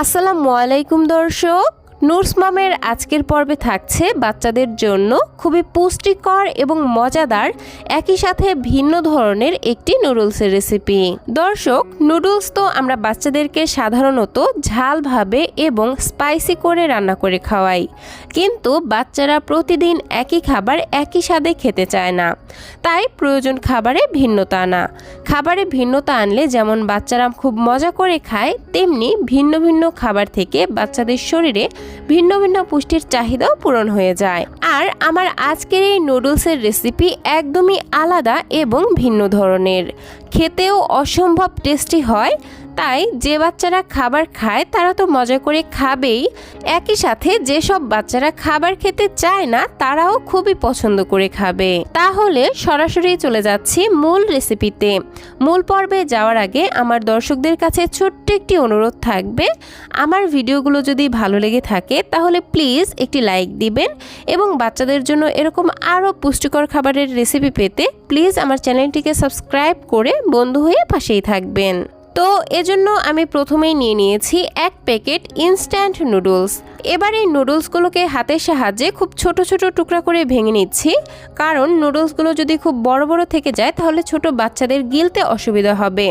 আসসালামু আলাইকুম দর্শক, নুরস মামের আজকের পর্বে থাকছে বাচ্চাদের জন্য খুবই পুষ্টিকর এবং মজাদার একই সাথে ভিন্ন ধরনের একটি নুডলসের রেসিপি। দর্শক, নুডলস তো আমরা বাচ্চাদেরকে সাধারণত ঝালভাবে এবং স্পাইসি করে রান্না করে খাওয়াই, কিন্তু বাচ্চারা প্রতিদিন একই খাবার একই স্বাদে খেতে চায় না। তাই প্রয়োজন খাবারে ভিন্নতা আনা। খাবারে ভিন্নতা আনলে যেমন বাচ্চারা খুব মজা করে খায়, তেমনি ভিন্ন ভিন্ন খাবার থেকে বাচ্চাদের শরীরে ভিন্ন ভিন্ন পুষ্টির চাহিদাও পূরণ হয়ে যায়। আর আমার আজকের এই নুডলসের রেসিপি একদমই আলাদা এবং ভিন্ন ধরনের, খেতেও অসম্ভব টেস্টি হয়। তাই যে বাচ্চারা খাবার খায় তারা তো মজা করে খাবেই, একই সাথে যেসব বাচ্চারা খাবার খেতে চায় না তারাও খুবই পছন্দ করে খাবে। তাহলে সরাসরি চলে যাচ্ছি মূল রেসিপিতে। মূল পর্বে যাওয়ার আগে আমার দর্শকদের কাছে ছোট্ট একটি অনুরোধ থাকবে, আমার ভিডিওগুলো যদি ভালো লেগে থাকে তাহলে প্লিজ একটি লাইক দিবেন এবং বাচ্চাদের জন্য এরকম আরও পুষ্টিকর খাবারের রেসিপি পেতে প্লিজ আমার চ্যানেলটিকে সাবস্ক্রাইব করে বন্ধু হয়ে পাশেই থাকবেন। তো এজন্য আমি প্রথমেই নিয়ে নিয়েছি 1 প্যাকেট ইনস্ট্যান্ট নুডলস। এবার এই নুডলসগুলোকে হাতের সাহায্যে খুব ছোট ছোট টুকরা করে ভেঙে নিচ্ছি, কারণ নুডলসগুলো যদি খুব বড় বড় থেকে যায় তাহলে ছোট বাচ্চাদের গিলতে অসুবিধা হবে।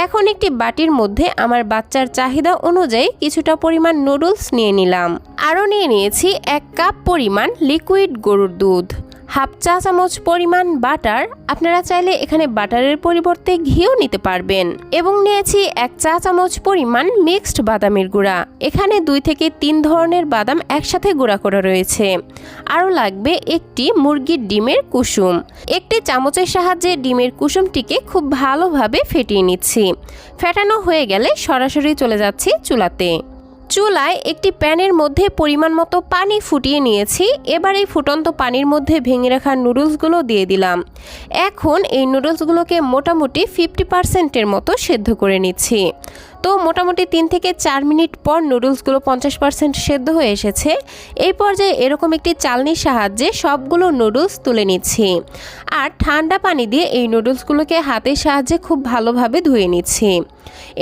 এখন একটি বাটির মধ্যে আমার বাচ্চার চাহিদা অনুযায়ী কিছুটা পরিমাণ নুডলস নিয়ে নিলাম। আরও নিয়ে নিয়েছি 1 কাপ পরিমাণ লিকুইড গরুর দুধ, হাফ চা চামচ পরিমাণ বাটার, আপনারা চাইলে এখানে বাটারের পরিবর্তে ঘিও নিতে পারবেন, এবং নিয়েছি 1 চা চামচ পরিমাণ মিক্সড বাদামের গুঁড়া। এখানে 2 থেকে 3 ধরনের বাদাম একসাথে গুঁড়া করা রয়েছে। আরও লাগবে একটি মুরগির ডিমের কুসুম। একটি চামচের সাহায্যে ডিমের কুসুমটিকে খুব ভালোভাবে ফেটিয়ে নিচ্ছি। ফেটানো হয়ে গেলে সরাসরি চলে যাচ্ছি চুলাতে। চুলায় একটি প্যানের মধ্যে পরিমাণ মতো পানি ফুটিয়ে নিয়েছি। এবার এই ফুটন্ত পানির মধ্যে ভেঙে রাখা নুডলসগুলো দিয়ে দিলাম। এখন এই নুডলসগুলোকে মোটামুটি 50%-এর মতো সেদ্ধ করে নিচ্ছি। তো মোটামুটি 3 থেকে 4 মিনিট পর নুডলসগুলো 50% সেদ্ধ হয়ে এসেছে। এই পর্যায়ে এরকম একটি চালনির সাহায্যে সবগুলো নুডলস তুলে নিচ্ছি আর ঠান্ডা পানি দিয়ে এই নুডলসগুলোকে হাতের সাহায্যে খুব ভালোভাবে ধুয়ে নিচ্ছি।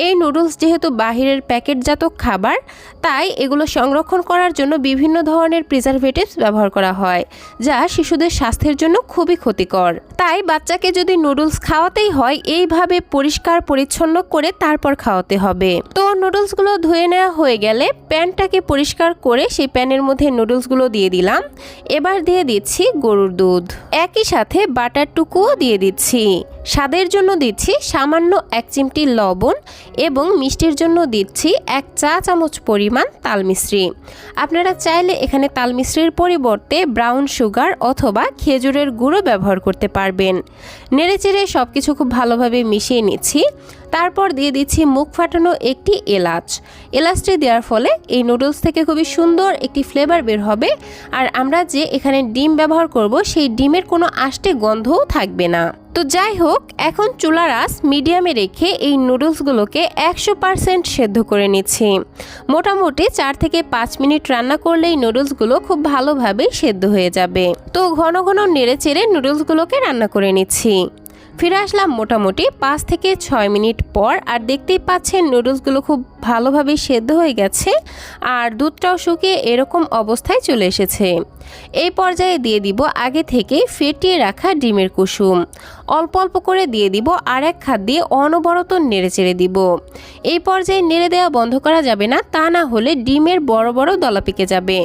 এই নুডলস যেহেতু বাহিরের প্যাকেটজাত খাবার, তাই এগুলো সংরক্ষণ করার জন্য বিভিন্ন ধরনের প্রিজারভেটিভস ব্যবহার করা হয়, যা শিশুদের স্বাস্থ্যের জন্য খুবই ক্ষতিকর। তাই বাচ্চাকে যদি নুডলস খাওয়াতেই হয় এইভাবে পরিষ্কার পরিচ্ছন্ন করে তারপর খাওয়াতে হবে। তো নুডলসগুলো ধুয়ে নেওয়া হয়ে গেলে প্যানটাকে পরিষ্কার করে সেই প্যানের মধ্যে নুডলসগুলো দিয়ে দিলাম। এবার দিয়ে দিচ্ছি গরুর দুধ, একই সাথে বাটারটুকুও দিয়ে দিচ্ছি। স্বাদের জন্য দিচ্ছি সামান্য 1 চিমটি লবণ এবং মিষ্টির জন্য দিচ্ছি 1 চা চামচ পরিমাণ তাল মিশ্রি। আপনারা চাইলে এখানে তাল মিশ্রির পরিবর্তে ব্রাউন সুগার অথবা খেজুরের গুঁড়ো ব্যবহার করতে পারবেন। নেড়েচেড়ে সব কিছু খুব ভালোভাবে মিশিয়ে নিচ্ছি। তারপর দিয়ে দিচ্ছি মুখ ফাটানো একটি এলাচ। এলাচটি দেওয়ার ফলে এই নুডলস থেকে খুবই সুন্দর একটি ফ্লেভার বের হবে, আর আমরা যে এখানে ডিম ব্যবহার করব সেই ডিমের কোনো আষ্টে গন্ধও থাকবে না। তো যাই হোক, এখন চুলার আঁচ মিডিয়ামে রেখে এই নুডলসগুলোকে 100% সেদ্ধ করে নিচ্ছি। মোটামুটি 4 থেকে 5 মিনিট রান্না করলেই নুডলসগুলো খুব ভালোভাবে সেদ্ধ হয়ে যাবে। তো ঘন ঘন নেড়ে চেড়ে নুডলসগুলোকে রান্না করে নিচ্ছি। ফিরে আসলাম মোটামুটি 5 থেকে 6 মিনিট পর, আর দেখতেই পাচ্ছেন নুডলসগুলো খুব ভালোভাবে সেদ্ধ হয়ে গেছে আর দুধটাও শুকিয়ে এরকম অবস্থায় চলে এসেছে। এই পর্যায়ে দিয়ে দিব আগে থেকে ফেটিয়ে রাখা ডিমের কুসুম। অল্প অল্প করে দিয়ে দিব আর 1 হাত দিয়ে অনবরত নেড়ে চেড়ে দিব। এই পর্যায়ে নেড়ে দেওয়া বন্ধ করা যাবে না, তা না হলে ডিমের বড় বড় দলা পেকে যাবে,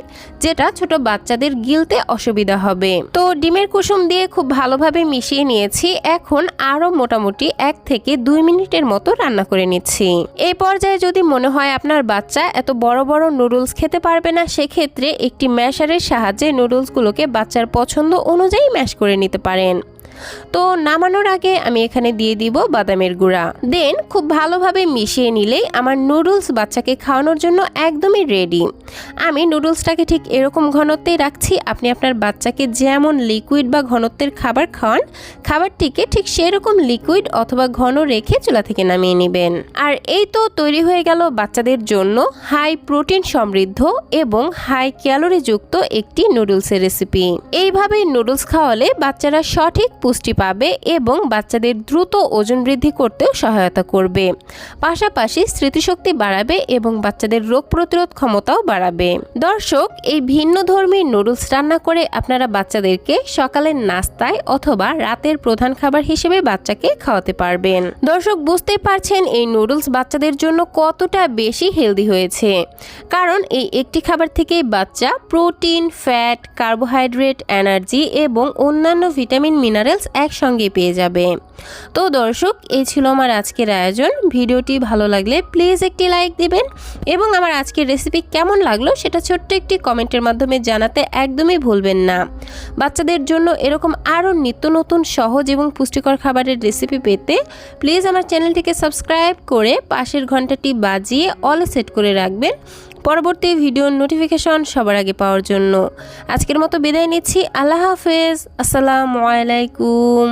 যেটা ছোট বাচ্চাদের গিলতে অসুবিধা হবে। তো ডিমের কুসুম দিয়ে খুব ভালোভাবে মিশিয়ে নিয়েছি। এখন আরও মোটামুটি 1 থেকে 2 মিনিটের মতো রান্না করে নিচ্ছি। এই পর্যায়ে যদি মনে হয় আপনার বাচ্চা এত বড় বড় নুডলস খেতে পারবে না, সেক্ষেত্রে একটি ম্যাশারের সাহায্যে নুডলসগুলোকে বাচ্চার পছন্দ অনুযায়ী ম্যাশ করে নিতে পারেন। তো নামানোর আগে আমি এখানে দিয়ে দিব বাদামের গুঁড়া। দেন খুব ভালোভাবে মিশিয়ে নিলেই আমার নুডলস বাচ্চাকে খাওয়ানোর জন্য একদমই রেডি। আমি নুডলসটাকে ঠিক এরকম ঘনত্বেই রাখছি। আপনি আপনার বাচ্চাকে যেমন লিকুইড বা ঘনত্বের খাবার খাওয়ান, খাবারটিকে ঠিক সেরকম লিকুইড অথবা ঘন রেখে চুলা থেকে নামিয়ে নেবেন। আর এই তো তৈরি হয়ে গেল বাচ্চাদের জন্য হাই প্রোটিন সমৃদ্ধ এবং হাই ক্যালোরি যুক্ত একটি নুডলসের রেসিপি। এইভাবে নুডলস খাওয়ালে বাচ্চারা সঠিক পুষ্টি পাবে এবং বাচ্চাদের দ্রুত ওজন বৃদ্ধি করতেও সহায়তা করবে। পাশাপাশি স্মৃতিশক্তি বাড়াবে এবং বাচ্চাদের রোগ প্রতিরোধ ক্ষমতাও বাড়াবে। দর্শক, এই ভিন্নধর্মী নুডলস রান্না করে আপনারা বাচ্চাদেরকে সকালের নাস্তায় অথবা রাতের প্রধান খাবার হিসেবে বাচ্চাকে খাওয়াতে পারবেন। দর্শক, বুঝতেই পারছেন এই নুডলস বাচ্চাদের জন্য কতটা বেশি হেলদি হয়েছে, কারণ এই একটি খাবার থেকেই বাচ্চা প্রোটিন, ফ্যাট, কার্বোহাইড্রেট, এনার্জি এবং অন্যান্য ভিটামিন মিনারেলস একসঙ্গে পেয়ে যাবে। তো দর্শক, এই ছিল আমার আজকের আয়োজন। ভিডিওটি ভালো লাগলে প্লিজ একটি লাইক দিবেন এবং আমার আজকের রেসিপি কেমন লাগলো সেটা ছোট্ট একটি কমেন্টের মাধ্যমে জানাতে একদমই ভুলবেন না। বাচ্চাদের জন্য এরকম আরও নিত্য নতুন সহজ এবং পুষ্টিকর খাবারের রেসিপি পেতে প্লিজ আমার চ্যানেলটিকে সাবস্ক্রাইব করে পাশের ঘন্টাটি বাজিয়ে অল সেট করে রাখবেন পরবর্তী ভিডিওর নোটিফিকেশন সবার আগে পাওয়ার জন্য। আজকের মতো বিদায় নিচ্ছি। আল্লাহ হাফেজ। আসসালামু আলাইকুম।